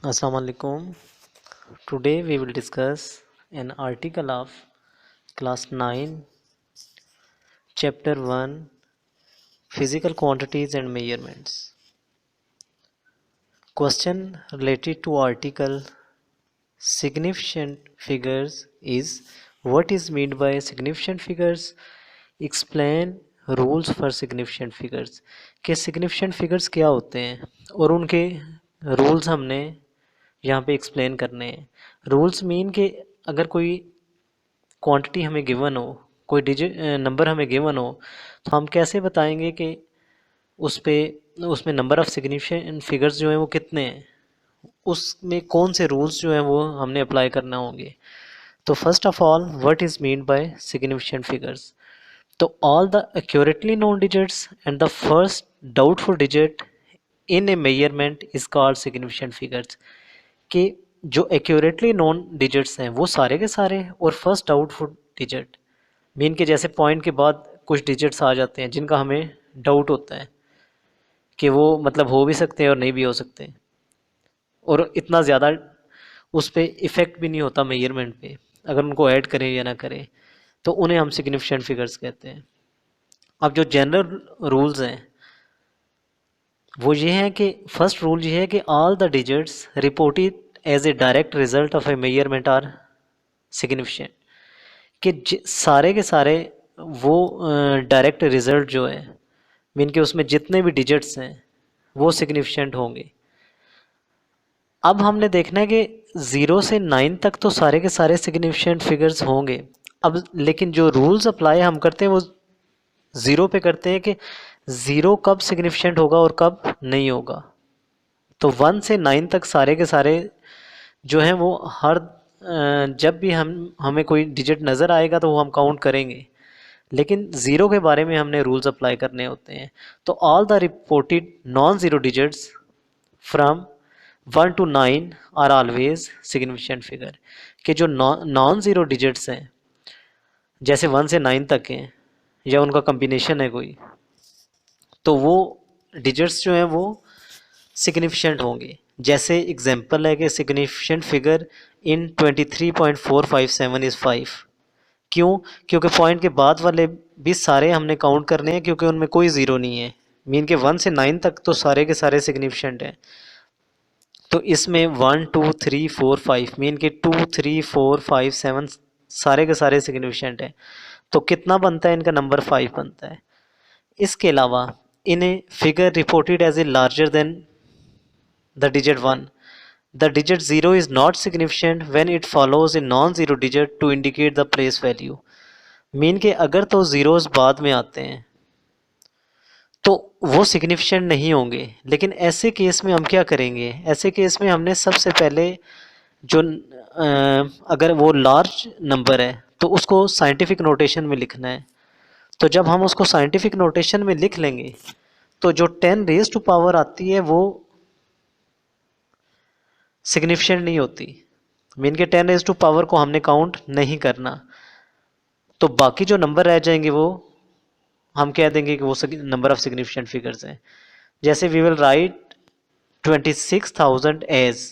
Assalamu alaikum. Today we will discuss an article of class 9, chapter 1, physical quantities and measurements. Question related to article significant figures is: what is meant by significant figures? Explain rules for significant figures. कि significant figures क्या होते हैं और उनके rules हमने यहाँ पे explain करने हैं। रूल्स मीन कि अगर कोई क्वांटिटी हमें गिवन हो, कोई डिजिट नंबर हमें गिवन हो, तो हम कैसे बताएंगे कि उस पे उसमें नंबर ऑफ़ सिग्निफिकेंट फिगर्स जो हैं वो कितने हैं, उसमें कौन से रूल्स जो हैं वो हमने अप्लाई करना होंगे। तो first of all, what is mean by significant figures? तो all the accurately known digits and the first doubtful digit in a measurement is called significant figures. कि जो एक्यूरेटली नोन डिजिट्स हैं वो सारे के सारे, और फर्स्ट डाउटफुल डिजिट मीन के जैसे पॉइंट के बाद कुछ डिजिट्स आ जाते हैं जिनका हमें डाउट होता है कि वो मतलब हो भी सकते हैं और नहीं भी हो सकते, और इतना ज़्यादा उस पर इफ़ेक्ट भी नहीं होता मेजरमेंट पे अगर उनको ऐड करें या ना करें, तो उन्हें हम सिग्निफिकेंट फिगर्स कहते हैं। अब जो जनरल रूल्स हैं वो ये हैं कि फर्स्ट रूल ये है कि all the digits reported as a direct result of a measurement are significant. कि सारे के सारे वो डायरेक्ट रिजल्ट जो है मीन के उसमें जितने भी डिजिट्स हैं वो सिग्निफिकेंट होंगे। अब हमने देखना है कि 0 से 9 तक तो सारे के सारे सिग्निफिकेंट फिगर्स होंगे। अब लेकिन जो रूल्स अप्लाई हम करते हैं वो 0 पे करते हैं कि 0 कब सिग्निफिकेंट होगा और कब नहीं होगा। तो 1 से 9 तक सारे के सारे जो हैं वो हर जब भी हमें कोई डिजिट नज़र आएगा तो वो हम काउंट करेंगे, लेकिन ज़ीरो के बारे में हमने रूल्स अप्लाई करने होते हैं। तो all the reported non zero digits from 1 to 9 are always significant figure. कि जो नॉन ज़ीरो डिजिट्स हैं जैसे 1 से 9 तक हैं या उनका कम्बिनेशन है कोई, तो वो डिजिट्स जो हैं वो सिग्निफिकेंट होंगे। जैसे एग्जांपल है कि सिग्निफिकेंट फिगर इन 23.457 इज़ 5। क्यों? क्योंकि पॉइंट के बाद वाले भी सारे हमने काउंट करने हैं क्योंकि उनमें कोई ज़ीरो नहीं है। मीन के 1 से 9 तक तो सारे के सारे सिग्निफिकेंट हैं। तो इसमें 1 2 3 4 5 मीन के 2 3 4 5 7 सारे के सारे सिग्निफिकेंट हैं। तो कितना बनता है इनका? नंबर 5 बनता है। इसके अलावा in a figure reported as a larger than the digit 1, the digit 0 is not significant when it follows a non-zero digit to indicate the place value। Mean के अगर तो ज़ीरोज़ बाद में आते हैं तो वो सिग्निफिकेंट नहीं होंगे। लेकिन ऐसे केस में हम क्या करेंगे? ऐसे केस में हमने सबसे पहले जो अगर वो लार्ज नंबर है तो उसको साइंटिफिक नोटेशन में लिखना है। तो जब हम उसको साइंटिफिक नोटेशन में लिख लेंगे तो जो 10 रेज़ टू पावर आती है वो सिग्निफिकेंट नहीं होती। मीन के 10 रेज़ टू पावर को हमने काउंट नहीं करना। तो बाकी जो नंबर रह जाएंगे वो हम कह देंगे कि वो नंबर ऑफ सिग्निफिकेंट फिगर्स हैं। जैसे we will write 26,000 as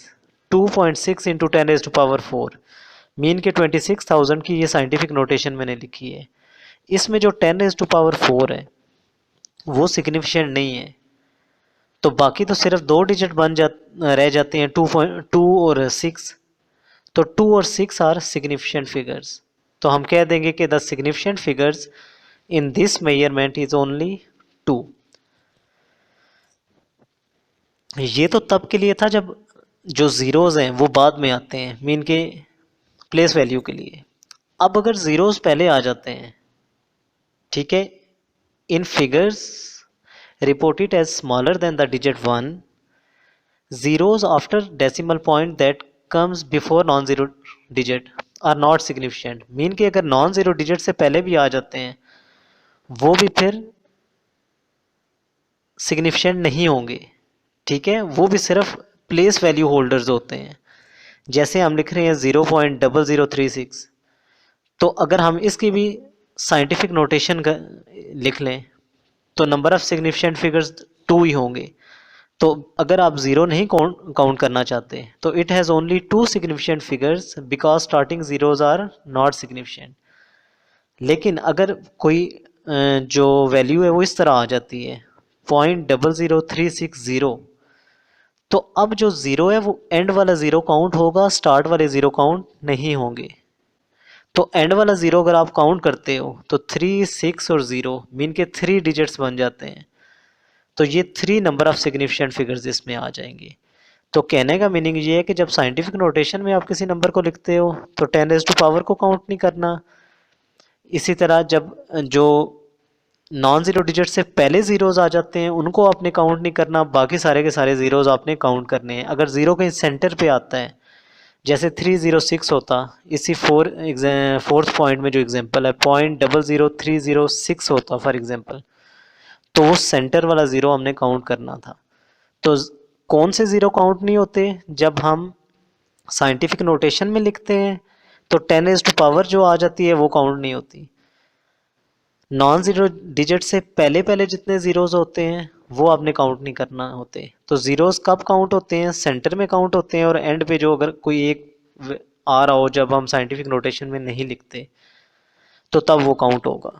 2.6 into 10 raise to power 4। Mean के 26,000 की ये साइंटिफिक नोटेशन मैंने लिखी है। इसमें जो 10 रेज़ टू पावर 4 है वो सिग्निफिकेंट नहीं है। तो बाकी तो सिर्फ दो डिजिट रह जाते हैं, 2 और 6। तो 2 और 6 आर सिग्निफिकेंट फिगर्स। तो हम कह देंगे कि the significant figures in this measurement is only 2। ये तो तब के लिए था जब जो ज़ीरोज़ हैं वो बाद में आते हैं, मीन के प्लेस वैल्यू के लिए। अब अगर ज़ीरोज़ पहले आ जाते हैं, ठीक है, इन figures reported as smaller than the digit 1, zeros after decimal point that comes before non-zero digit are not significant। Mean कि अगर नॉन ज़ीरो डिजिट से पहले भी आ जाते हैं वो भी फिर सिग्निफिकेंट नहीं होंगे। ठीक है, वो भी सिर्फ प्लेस वैल्यू होल्डर्स होते हैं। जैसे हम लिख रहे हैं 0.0036, तो अगर हम इसकी भी साइंटिफिक नोटेशन लिख लें तो नंबर ऑफ सिग्निफिकेंट फिगर्स 2 ही होंगे। तो अगर आप ज़ीरो नहीं काउंट करना चाहते तो it has only two significant figures because starting zeros are not significant. लेकिन अगर कोई जो वैल्यू है वो इस तरह आ जाती है 0.00360, तो अब जो ज़ीरो है वो एंड वाला ज़ीरो काउंट होगा, स्टार्ट वाले ज़ीरो काउंट नहीं होंगे। तो एंड वाला ज़ीरो अगर आप काउंट करते हो तो 3, 6 और 0 मीन के 3 डिजिट्स बन जाते हैं। तो ये 3 नंबर ऑफ सिग्निफिकेंट फिगर्स इसमें आ जाएंगे। तो कहने का मीनिंग ये है कि जब साइंटिफिक नोटेशन में आप किसी नंबर को लिखते हो तो 10⁻⁴ को काउंट नहीं करना। इसी तरह जब जो नॉन ज़ीरो डिजिट से पहले ज़ीरोज़ आ जाते हैं उनको आपने काउंट नहीं करना, बाकी सारे के सारे ज़ीरोज़ आपने काउंट करने हैं। अगर ज़ीरो कहीं सेंटर पे आता है जैसे 306 होता, इसी फोर्थ पॉइंट में जो एग्जांपल है 0.00306 होता फॉर एग्जांपल, तो वो सेंटर वाला ज़ीरो हमने काउंट करना था। तो कौन से ज़ीरो काउंट नहीं होते जब हम साइंटिफिक नोटेशन में लिखते हैं, तो 10⁻⁴ जो आ जाती है वो काउंट नहीं होती। नॉन ज़ीरो डिजिट से पहले पहले जितने ज़ीरोज़ होते हैं वो आपने काउंट नहीं करना होते। तो ज़ीरोज़ कब काउंट होते हैं? सेंटर में काउंट होते हैं, और एंड पे जो अगर कोई एक आ रहा हो जब हम साइंटिफिक नोटेशन में नहीं लिखते तो तब वो काउंट होगा।